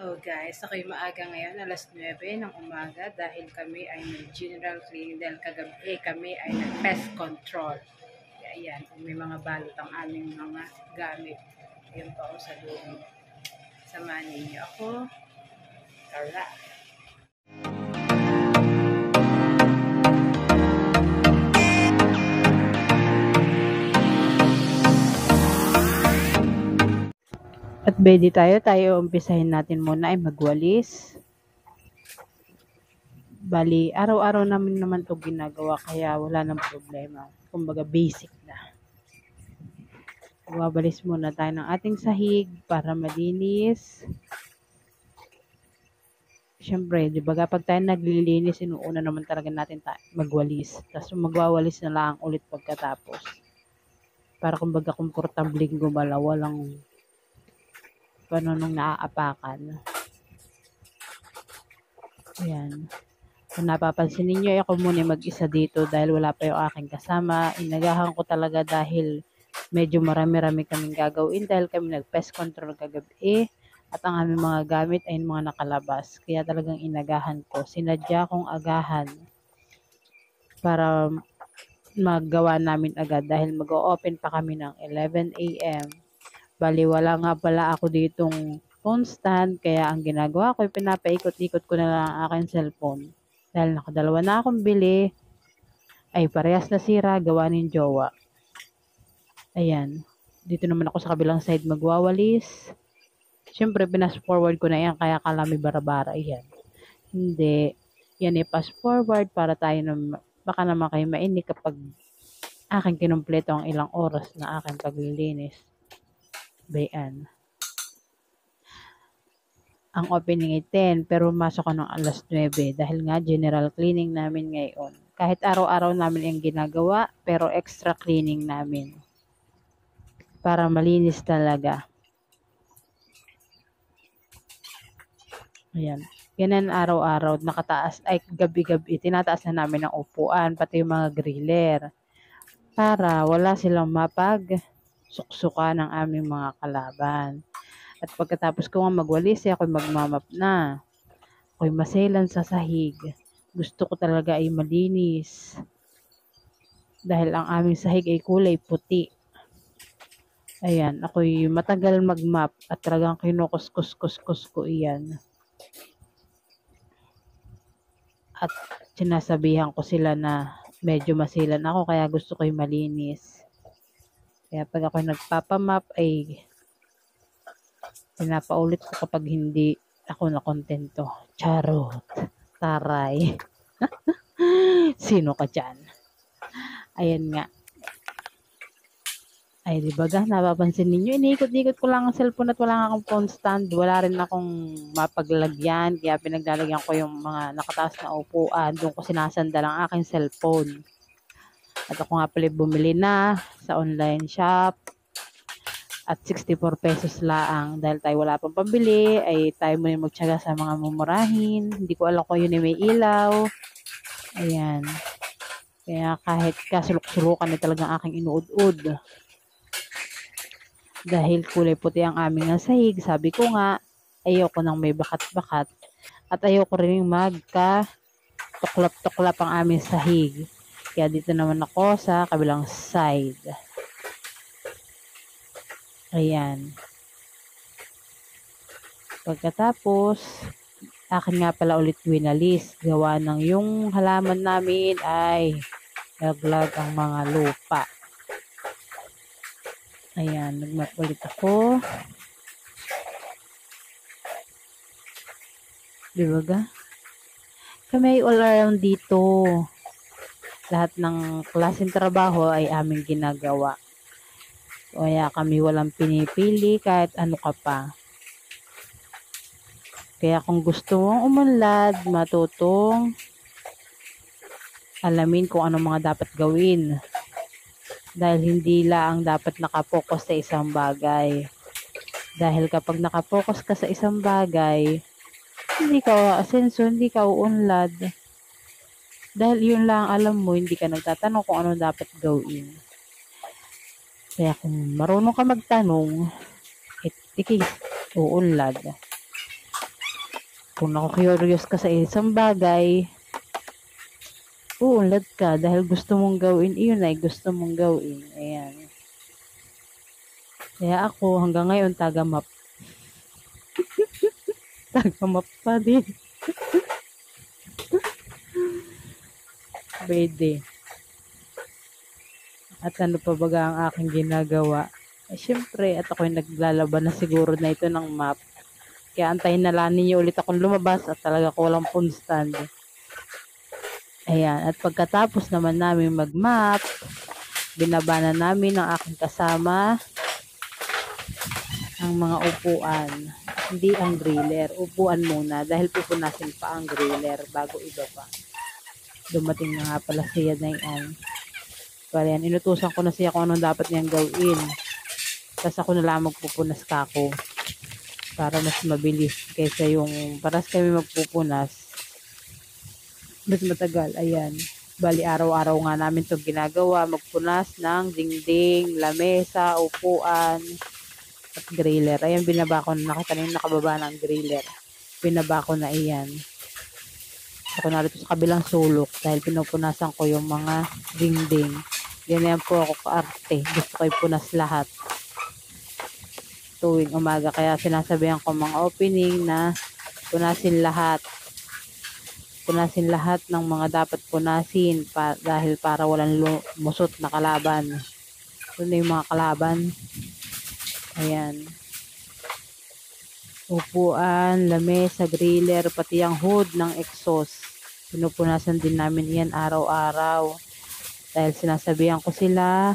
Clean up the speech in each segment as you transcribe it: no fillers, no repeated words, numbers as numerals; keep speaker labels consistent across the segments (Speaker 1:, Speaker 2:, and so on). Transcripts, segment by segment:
Speaker 1: Oh guys, ako'y maaga ngayon, alas 9 ng umaga dahil kami ay nag-general cleaning dahil kagabi kami ay nag-pest control. Kaya ayan, kung may mga balot ang aming mga gamit. Ayun pa ako sa loob. Samahan ninyo ako. Tara! At ready tayo umpisahin natin muna ay magwalis. Bali, araw-araw namin naman ito ginagawa kaya wala nang problema. Kumbaga basic na. Wawalis muna tayo ng ating sahig para malinis. Siyempre, di ba kapag tayo naglilinis, inuuna naman talaga natin magwalis. Tapos magwawalis na lang ulit pagkatapos. Para kumbaga komportabling gumalaw, walang nung naaapakan. Ayan. Kung napapansin ninyo, ako muna mag-isa dito dahil wala pa yung aking kasama. Inagahan ko talaga dahil medyo marami-rami kaming gagawin dahil kami nag-pest control kagabi at ang aming mga gamit ay mga nakalabas. Kaya talagang inagahan ko. Sinadya kong agahan para magawa namin agad dahil mag-o-open pa kami ng 11 a.m. Bali, wala nga pala ako ditong phone stand, kaya ang ginagawa ko, pinapaikot-ikot ko na lang ang aking cellphone. Dahil nakadalawa na akong bili, ay parehas na sira, gawa ng jowa. Ayan, dito naman ako sa kabilang side magwawalis. Siyempre, pinas-forward ko na yan, kaya kalami bara-bara, ayan. Hindi, yan i-pass forward para tayo na, baka naman kayo mainik kapag aking kinumpleto ang ilang oras na aking paglilinis. Bayan. Ang opening ay 10 pero masok ko ng alas 9 dahil nga general cleaning namin ngayon. Kahit araw-araw namin yung ginagawa pero extra cleaning namin. Para malinis talaga. Ayan. Ganyan araw-araw nakataas ay gabi-gabi tinataas na namin ang upuan pati yung mga griller. Para wala silang suksuka ng aming mga kalaban. At pagkatapos ko nga magwalis, ako'y magmamap na. Ako'y maselan sa sahig. Gusto ko talaga ay malinis. Dahil ang aming sahig ay kulay puti. Ayan, ako'y matagal magmap at talagang kinukuskus-kuskus ko iyan. At sinasabihan ko sila na medyo masilan ako kaya gusto ko'y malinis. Kaya pag ako'y nagpapamap ay pinapaulit ko kapag hindi ako nakontento. Charot. Taray. Sino ka dyan? Ayan nga. Ay, di ba ga? Napapansin ninyo, iniikot-ikot ko lang ang cellphone at wala akong phone stand. Wala rin akong mapaglagyan. Kaya pinaglalagyan ko yung mga nakataas na upuan. Doon ko sinasandal ang aking cellphone. At ako nga pala bumili na sa online shop. At 64 pesos laang dahil tayo wala pang pambili ay tayo muna magtiyaga sa mga mumurahin. Hindi ko alam kung yun ay may ilaw. Ayan. Kaya kahit kasulok-sulukan ay talagang aking inuud-ud. Dahil kulay puti ang aming sahig, sabi ko nga, ayoko nang may bakat-bakat. At ayoko rin magka-tuklap-tuklap ang aming sahig. Kaya dito naman ako sa kabilang side. Ayan. Pagkatapos, akin nga pala ulit winalis. Gawa ng yung halaman namin ay laglag ang mga lupa. Ayan, nagmap ulit ako. Diba ga? Kami ay all around dito. Lahat ng klaseng trabaho ay aming ginagawa. Kaya kami walang pinipili kahit ano ka pa. Kaya kung gusto mong umunlad, matutong alamin kung ano mga dapat gawin. Dahil hindi lang dapat nakapokus sa isang bagay. Dahil kapag nakapokus ka sa isang bagay, hindi ka aasenso, hindi ka uunlad. Dahil yun lang alam mo, hindi ka nagtatanong kung ano dapat gawin. Kaya kung marunong ka magtanong, uunlad. Kung naku-curious ka sa isang bagay, uunlad ka dahil gusto mong gawin, iyon ay gusto mong gawin. Ayan. Kaya ako, hanggang ngayon, taga-map. Taga-map pa din. Pwede. At ano pa baga ang aking ginagawa? Syempre, at ako'y naglalaban na siguro na ito ng map. Kaya antayin na lang ninyo ulit akong lumabas at talaga ko walang phone stand. Ayan, at pagkatapos naman namin mag-map, binaba na namin ang aking kasama ang mga upuan. Hindi ang griller, upuan muna dahil pupunasin pa ang griller bago ibaba. Dumating na nga pala siya na yan. Kaya yan, inutusan ko na siya kung anong dapat niyang gawin. Tapos ako na lang magpupunas ka ako para mas mabilis kaysa yung paras kami magpupunas. Mas matagal, ayan. Bali, araw-araw nga namin itong ginagawa. Magpunas ng dingding, lamesa, upuan, at griller. Ayan, binaba ko na. Nakita na yung nakababa ng griller. Binaba ko na iyan. Ako narito sa kabilang sulok dahil pinupunasan ko yung mga dingding. Ganyan po ako kaarte. Gusto ko ipunas lahat tuwing umaga. Kaya sinasabihan ko mga opening na punasin lahat. Punasin lahat ng mga dapat punasin dahil para walang musot na kalaban. Ito na yung mga kalaban. Ayan. Upuan, lamesa, griller, pati ang hood ng exhaust. Pinupunasan din namin yan araw-araw. Dahil sinasabihan ko sila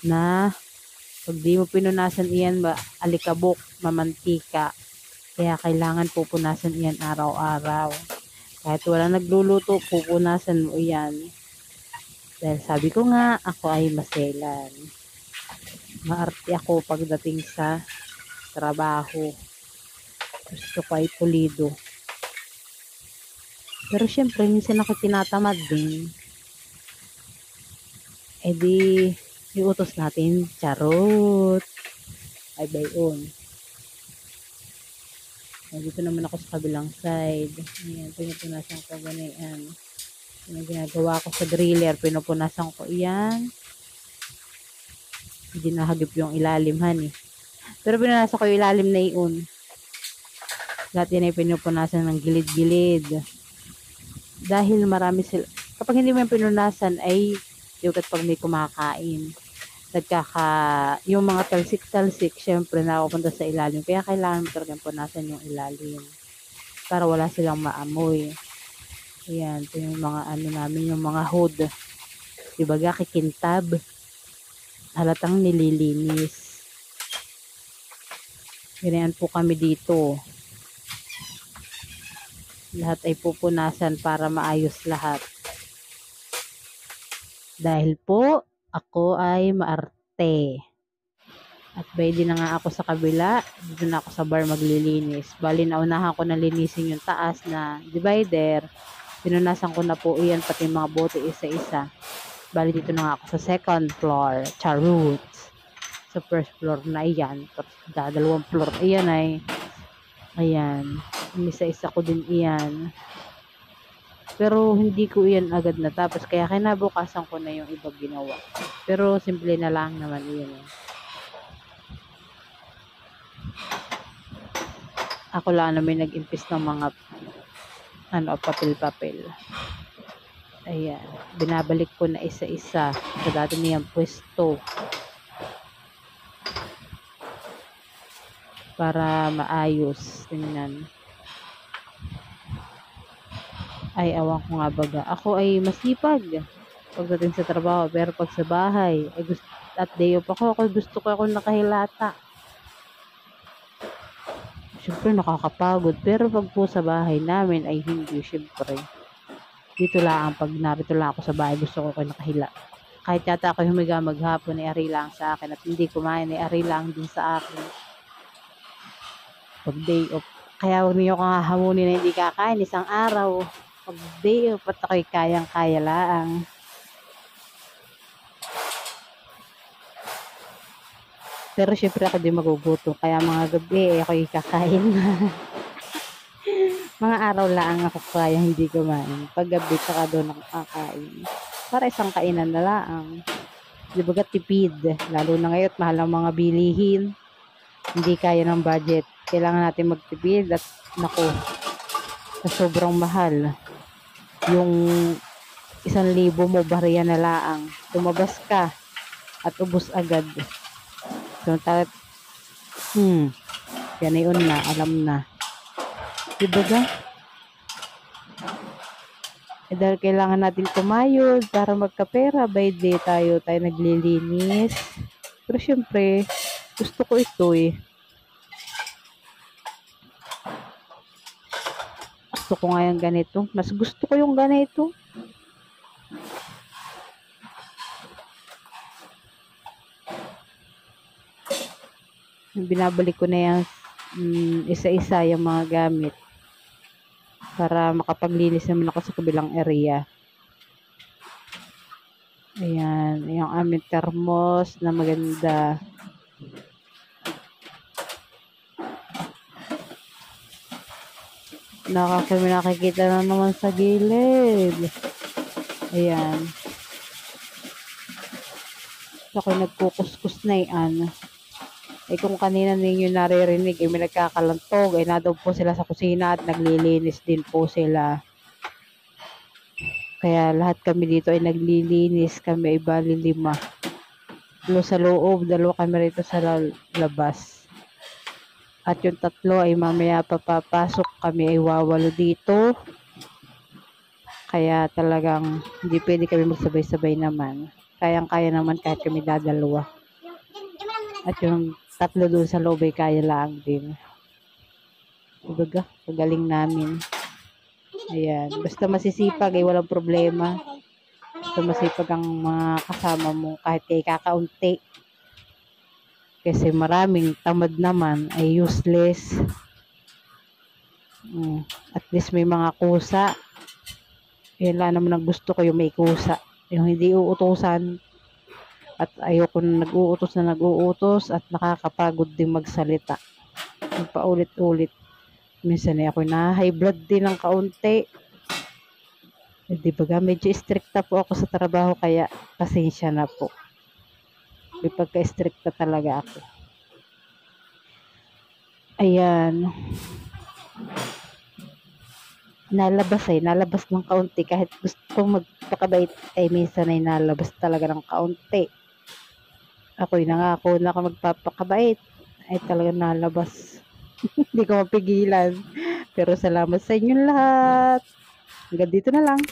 Speaker 1: na pag di mo pinunasan iyan, alikabok, mamantika. Kaya kailangan pupunasan iyan araw-araw. Kahit wala nagluluto, pupunasan mo iyan. Dahil sabi ko nga, ako ay maselan. Maarte ako pagdating sa trabaho. Gusto ko ay pulido. Pero syempre, minsan ako tinatamad din. Eh di, iutos natin, charot. Ay, bayon. Dito naman ako sa kabilang side. Ayan, pinupunasan ko ganyan. Yung ginagawa ko sa griller, pinupunasan ko iyan. Hindi nahagip yung ilalim, han eh. Pero pinunasan ko yung ilalim na iyon. Lahat yan ay pinupunasan ng gilid-gilid. Dahil marami sila. Kapag hindi mo yung pinunasan ay yukat pag may kumakain. Yung mga talsik-talsik, syempre nakapunta sa ilalim. Kaya kailangan mo talagang punasan yung ilalim. Para wala silang maamoy. Ayan, ito yung mga ano namin, yung mga hood. Diba kikintab. Halatang nililinis. Ganyan po kami dito. Lahat ay pupunasan para maayos lahat. Dahil po, ako ay maarte. At pwede na nga ako sa kabila. Dito na ako sa bar maglilinis. Bali, naunahan ko na linisin yung taas na divider. Pinunasan ko na po iyan, pati mga bote isa-isa. Bali, dito na nga ako sa second floor. Charot. Sa first floor na iyan. Dalawang floor. Iyan ay. Ayan. Isa-isa ko din iyan. Pero hindi ko iyan agad natapos. Kaya kinabukasan ko na yung iba ginawa. Pero simple na lang naman iyan eh. Ako lang naman nag-impis ng mga papel-papel. Ayan. Binabalik ko na isa-isa sa dati niyang pwesto. Para maayos. Tingnan. Ay, awan ko nga baga. Ako ay masipag pagdating sa trabaho. Pero pag sa bahay, ay at day off ako gusto ko nakahilata. Siyempre nakakapagod. Pero pag po sa bahay namin ay hindi. Siyempre. Dito lang, pag narito lang ako sa bahay, gusto ko nakahila. Kahit yata ako humiga maghapon, ay ari lang sa akin. At hindi kumain, ay ari lang din sa akin. Pag day off. Kaya huwag niyo kang hahamunin na hindi kakain isang araw. Pag day off, at ako'y kayang-kaya lang. Pero syempre ako di magugutom. Kaya mga gabi, ako'y kakain na. Mga araw lang ako kaya hindi kumain. Paggabi tsaka doon ako kakain. Para isang kainan na lang. Di ba tipid? Lalo na ngayon, mahal ang mga bilihin. Hindi kaya ng budget. Kailangan natin magtipid at naku, sa sobrang mahal. Yung 1,000 mo, bariya na laang. Tumabas ka at ubos agad. So, yan na yun na, alam na. Diba ga? Dahil kailangan natin kumayod para magkapera, by day tayo naglilinis. Pero syempre, gusto ko ito eh. Gusto ko nga yung ganito. Mas gusto ko yung ganito. Binabalik ko na yung isa-isa yung mga gamit para makapaglinis naman ako sa kabilang area. Ayan, yung aming thermos na maganda. Nakikita na naman sa gilid. Ayan. Ako'y nagkukuskus na yan. Kung kanina ninyo naririnig, may nagkakalantog, nadaw po sila sa kusina at naglilinis din po sila. Kaya lahat kami dito ay naglilinis, kami ay bali 5. 2 sa loob, 2 kami rito sa labas. At yung 3 ay mamaya papapasok, kami ay 8 dito. Kaya talagang hindi pwede kami magsabay-sabay naman. Kayang-kaya naman kahit kami dadalawa. At yung 3 doon sa loob ay kaya lang din. Dibaga, pagaling namin. Ayan. Basta masisipag ay walang problema. Basta masipag ang mga kasama mo kahit kay kakaunti. Kasi maraming tamad naman ay useless. At least may mga kusa. Yan lang naman ang gusto ko, yung may kusa. Yung hindi uutusan. At ayoko na nag-uutos at nakakapagod din magsalita. Yung paulit-ulit. Minsan ay ako na high blood din ng kaunti. Di ba medyo stricta po ako sa trabaho kaya pasensya na po. May pagka-stricta talaga ako. Ayan. Nalabas ng kaunti kahit gusto kong magpakabait ay minsan ay nalabas talaga ng kaunti. Ako'y nangako na ako magpapakabait ay talaga nalabas. Hindi ko mapigilan. Pero salamat sa inyong lahat. Hanggang dito na lang.